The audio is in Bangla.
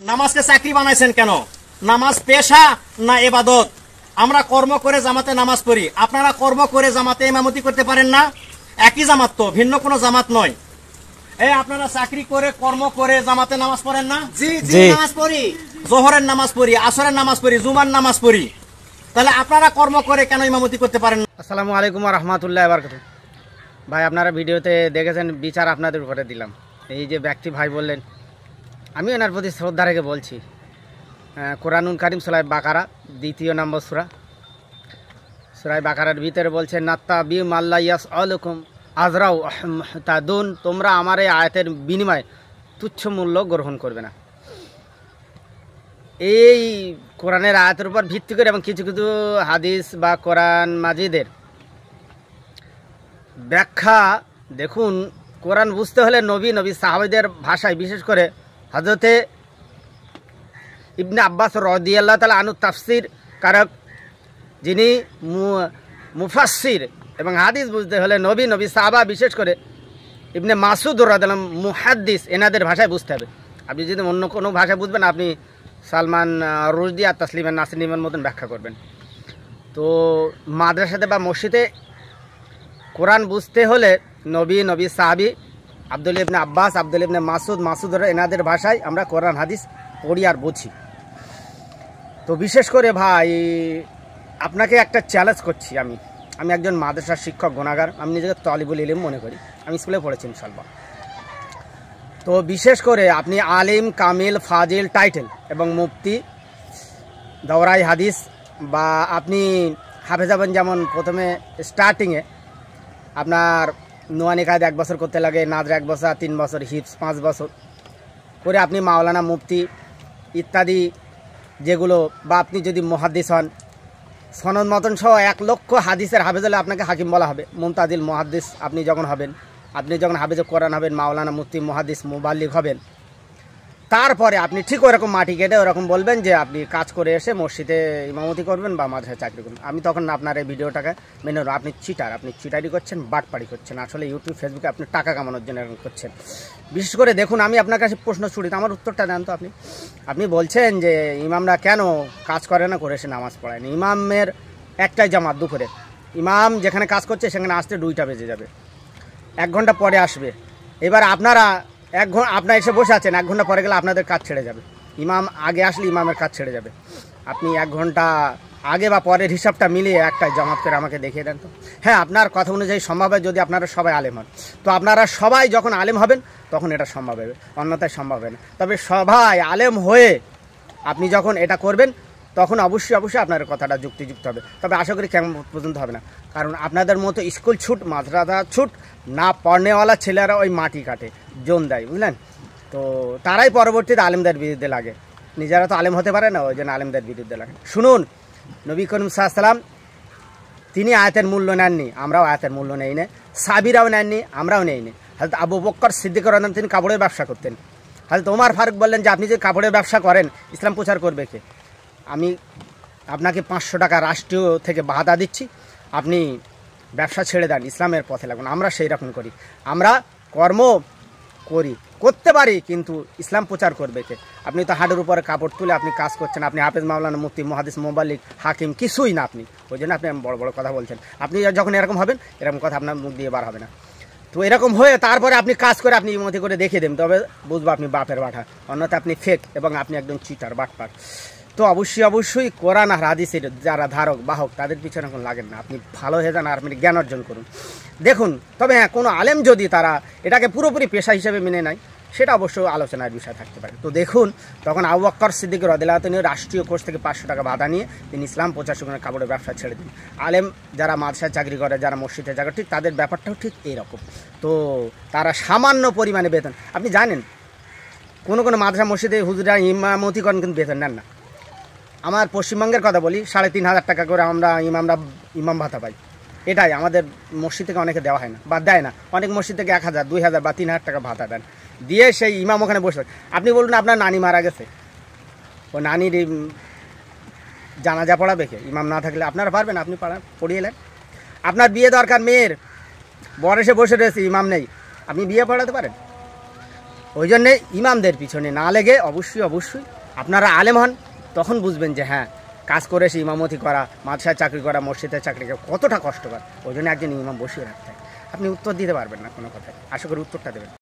নামাজকে চাকরি বানাইছেন কেন? নামাজ পেশা না ইবাদত? আমরা কর্ম করে জামাতে নামাজ পড়ি, আপনারা কর্ম করে জামাতে ইমামতি করতে পারেন না? একই জামাত তো, ভিন্ন কোনো জামাত নয়। এই আপনারা চাকরি করে কর্ম করে জামাতে নামাজ পড়েন না? জি জি নামাজ পড়ি, জোহরের নামাজ পড়ি, আসরের নামাজ পড়ি, জুমার নামাজ পড়ি। তাহলে আপনারা কর্ম করে কেন ইমামতি করতে পারেন না? আসসালামু আলাইকুম ওয়া রাহমাতুল্লাহি ওয়া বারাকাতুহু। ভাই, আপনারা ভিডিওতে দেখেছেন, বিচার আপনাদের উপরে দিলাম। এই যে ব্যক্তি ভাই বললেন, আমি ওনার প্রতি শ্রদ্ধা রেখে বলছি, কোরআনুল কারীম সূরা বাকারা ২ নম্বর সূরা, সূরা বাকারার ভিতরে বলছেন, নাত্তাবি মাল্লা ইয়াসআলুকুম আজরাউ মুহতাদুন, তোমরা আমার এই আয়াতের বিনিময়ে তুচ্ছ মূল্য গ্রহণ করবে না। এই কোরআনের আয়াতের উপর ভিত্তি করে এবং কিছু কিছু হাদিস বা কোরআন মাজিদের ব্যাখ্যা দেখুন। কোরআন বুঝতে হলে নবী সাহাবাদের ভাষায়, বিশেষ করে হযরতে ইবনে আব্বাস রাদিয়াল্লাহু তাআলা আনহু তাফসীর কারক, যিনি মুফাসসির, এবং হাদিস বুঝতে হলে নবী সাহাবা, বিশেষ করে ইবনে মাসউদ রাদিয়াল্লাহু আনহু মুহাদ্দিস, এনাদের ভাষায় বুঝতে হবে। আপনি যদি অন্য কোনো ভাষায় বুঝবেন, আপনি সালমান রুশদি আর তাসলিমান নাসরিনের মতন ব্যাখ্যা করবেন। তো মাদ্রাসাতে বা মসজিদে কোরআন বুঝতে হলে নবী সাহাবী, আব্দুল্লাহ ইবনে আব্বাস, আব্দুল্লাহ ইবনে মাসুদরা, এনাদের ভাষায় আমরা কোরআন হাদিস পড়ি আর বুঝি। তো বিশেষ করে ভাই, আপনাকে একটা চ্যালেঞ্জ করছি। আমি একজন মাদ্রাসার শিক্ষক, গুনাহগার। আমি নিজেকে তালিবুল ইলম মনে করি, আমি স্কুলে পড়েছি ইনশাআল্লাহ। তো বিশেষ করে আপনি আলিম, কামিল, ফাজিল টাইটেল এবং মুফতি, দাওরাই হাদিস, বা আপনি হাফেজ হবেন, যেমন প্রথমে স্টার্টিংয়ে আপনার নুয়ানি কায়দ 1 বছর করতে লাগে, নাজরা 1 বছর, 3 বছর, হিফজ 5 বছর করে আপনি মাওলানা, মুফতি ইত্যাদি যেগুলো, বা আপনি যদি মুহাদ্দিস হন, সনদ মতন সহ 1 লক্ষ হাদিসের হাফেজ হলে আপনাকে হাকিম বলা হবে। মুনতাজিল মুহাদ্দিস আপনি যখন হবেন, আপনি যখন হাফেজে কোরআন হবেন, মাওলানা, মুফতি, মুহাদ্দিস, মুবাল্লিগ হবেন, তারপরে আপনি ঠিক ওরকম মাটি কেটে ওরকম বলবেন যে আপনি কাজ করে এসে মসজিদে ইমামতি করবেন বা মাদ্রাসায় চাকরি করবেন। আমি তখন আপনার এই ভিডিওটাকে মেনে নেব, আপনি চিটার, আপনি চিটারি করছেন, বাটপাড়ি করছেন। আসলে ইউটিউব, ফেসবুকে আপনি টাকা কামানোর জন্য এরকম করছেন। বিশেষ করে দেখুন, আমি আপনার কাছে প্রশ্ন ছুড়ি, আমার উত্তরটা দেন তো। আপনি বলছেন যে ইমামরা কেন কাজ করে না, করে এসে নামাজ পড়ায় না। ইমামের একটাই জামাত দুপুরে, ইমাম যেখানে কাজ করছে সেখানে আসতে 2টা বেজে যাবে, 1 ঘন্টা পরে আসবে। এবার আপনারা আপনার এসে বসে আছেন, 1 ঘন্টা পরে গেলে আপনাদের কাজ ছেড়ে যাবে। ইমাম আগে আসলে ইমামের কাজ ছেড়ে যাবে। আপনি 1 ঘন্টা আগে বা পরের হিসাবটা মিলিয়ে একটা জামাত করে আমাকে দেখিয়ে দেন তো। হ্যাঁ, আপনার কথা অনুযায়ী সম্ভব হয় যদি আপনারা সবাই আলেম হন। তো আপনারা সবাই যখন আলেম হবেন তখন এটা সম্ভব হবে, অন্যথায় সম্ভব হবে না। তবে সবাই আলেম হয়ে আপনি যখন এটা করবেন, তখন অবশ্যই আপনার কথাটা যুক্তিযুক্ত হবে। তবে আশা করি কেমন পর্যন্ত হবে না, কারণ আপনাদের মতো স্কুল ছুট, মাদ্রাসা ছুট না পড়নেওয়ালা ছেলেরা ওই মাটি কাটে, জোন দেয়, বুঝলেন? তো তারাই পরবর্তীতে আলেমদের বিরুদ্ধে লাগে। নিজেরা তো আলেম হতে পারে না, ওই জন্য আলেমদের বিরুদ্ধে লাগে। শুনুন, নবী করিম সাল্লাল্লাহু আলাইহি ওয়াসাল্লাম তিনি আয়াতের মূল্য নেননি, আমরাও আয়াতের মূল্য নেই না। সাহাবীরাও নেননি, আমরাও নেই না। হযরত আবু বকর সিদ্দিক রাদিয়াল্লাহু আনহু তিনি কাপড়ের ব্যবসা করতেন। হযরত ওমর ফারুক বললেন যে আপনি যদি কাপড়ের ব্যবসা করেন, ইসলাম প্রচার করবে কে? আমি আপনাকে 500 টাকা রাষ্ট্রীয় থেকে ভাতা দিচ্ছি, আপনি ব্যবসা ছেড়ে দেন, ইসলামের পথে লাগুন। আমরা সেই রকম করি, আমরা কর্ম করতে পারি, কিন্তু ইসলাম প্রচার করবে কে? আপনি তো হাটের উপরে কাপড় তুলে আপনি কাজ করছেন, আপনি হাফেজ, মাওলানা, মুফতি, মুহাদ্দিস, মুবাল্লিগ, হাকিম কিছুই না আপনি। ওই জন্য আপনি বড় বড় কথা বলছেন। আপনি যখন এরকম হবেন, এরকম কথা আপনার মুখ দিয়ে বার হবে না। তো এরকম হয়ে তারপরে আপনি কাজ করে আপনি ইমামতি করে দেখিয়ে দেন, তবে বুঝবো আপনি বাপের বাটা, অন্যথা আপনি ফেক এবং আপনি একদম চিটার, বাটপার। তো অবশ্যই কোরআন আর হাদিসের যারা ধারক বাহক, তাদের পিছনে এখন লাগেন না। আপনি ভালো হয়ে যান আর আপনি জ্ঞান অর্জন করুন। দেখুন, তবে হ্যাঁ, কোনো আলেম যদি তারা এটাকে পুরোপুরি পেশা হিসেবে মেনে নেয়, সেটা অবশ্যই আলোচনার বিষয় থাকতে পারে। তো দেখুন, তখন আবু বকর সিদ্দিক রাদিয়াল্লাহু আনহু রাষ্ট্রীয় কোষ থেকে 500 টাকা ভাতা নিয়ে তিনি ইসলাম প্রচার শুরু করে কাপড়ের ব্যবসা ছেড়ে দিন। আলেম যারা মাদ্রাসায় চাকরি করে, যারা মসজিদে চাকরি, ঠিক তাদের ব্যাপারটাও ঠিক এইরকম। তো তারা সামান্য পরিমাণে বেতন, আপনি জানেন কোনো মাদ্রাসা মসজিদে হুজুরা ইমামতি করেন কিন্তু বেতন নেন না। আমার পশ্চিমবঙ্গের কথা বলি, 3,500 টাকা করে আমরা ইমাম ভাতা পাই। এটাই আমাদের মসজিদ থেকে অনেকে দেওয়া হয় না বা দেয় না। অনেক মসজিদ থেকে 1,000, 2,000 বা 3,000 টাকা ভাতা দেন, দিয়ে সেই ইমাম ওখানে বসে। আপনি বলুন, আপনার নানি মারা গেছে, ও নানির জানাজা পড়াবে কে? ইমাম না থাকলে আপনারা পারবেন? আপনি পড়িয়ে এলেন। আপনার বিয়ে দরকার, মেয়ের বয়সে বসে রয়েছে, ইমাম নেই, আপনি বিয়ে পড়াতে পারেন? ওই জন্যে ইমামদের পিছনে না লেগে অবশ্যই আপনারা আলেম হন, তখন বুঝবেন যে হ্যাঁ কাজ করে এসে ইমামতি করা, মাদ্রাসায় চাকরি করা, মসজিদের চাকরি করা কতটা কষ্টকর। ওই জন্য একজন ইমাম বসিয়ে রাখতে হয়। আপনি উত্তর দিতে পারবেন না কোনো কথায়, আশা করি উত্তরটা দেবেন।